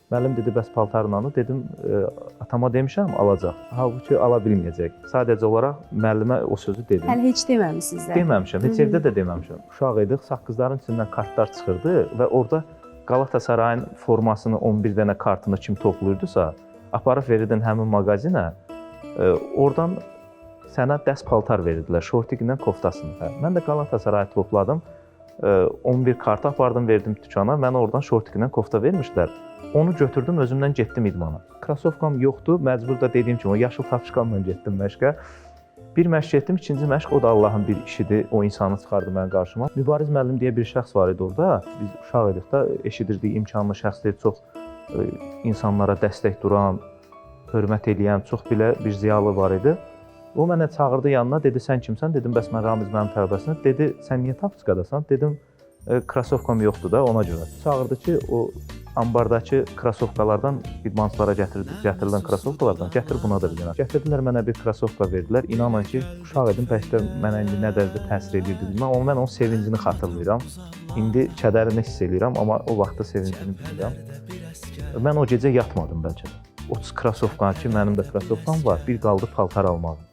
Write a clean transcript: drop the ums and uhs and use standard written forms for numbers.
Müəllim dedi, bəs paltarınanı? Dedim, atama demişəm, alacaq. Halbuki ala bilməyəcək. Sadəcə olaraq müəllimə o sözü dedim. Hələ heç deməmisiniz də. Deməmişəm, heç evdə də deməmişəm. Uşaq idik, saqqızların içindən kartlar çıxırdı və orada Qalatasarayın formasını 11 dənə kartını kim toplayırdısa, aparıb verirdin həmin mağazinə, oradan sənə dəst paltar verirdilər, şortiqlə koftasını. Mən də Qalatasarayı topladım, 11 kartı apardım, verdim dükana, mənə oradan şortiqlə kofta vermişlər. Onu götürdüm, özümdən getdim idmana. Krasovkam yoxdur, məcbur da dediyim kimi o yaşıl tapşıqamla getdim məşqə. Bir məşq getdim, ikinci məşq o da Allahın bir işidir, o insanı çıxardı mənim qarşıma. Mübariz müəllim deyə bir şəxs var idi orada. Biz uşaq idik da, eşidirdik imkanlı şəxslər, çox insanlara dəstək duran, hörmət edən, çox belə bir ziyalı var idi. O mənə çağırdı yanına, dedi, sən kimsən? Dedim, bəs mən Ramiz mənim tələbəsinə. Dedi, sən niyə tapçıqadasan? Dedim, krasovkam yoxdur da, ona görə. Çağırdı ki, o ambardakı krasovkalardan, idmançılara gətirilən krasovkalardan gətir buna da bir dənə. Gətirdilər, mənə bir krasovka verdilər. İnanın ki, uşaq idim, bəlkə də mənə indi nə dərəcədə təsir edirdi bilməm, amma mən onun sevincini xatırlayıram. İndi kədərini hiss edirəm, amma o vaxtda sevincini bilmirəm. Mən o gecə yatmadım bəlkə də. O krasovkanı ki, mənim də krasovkam var, bir qaldı paltar almalı.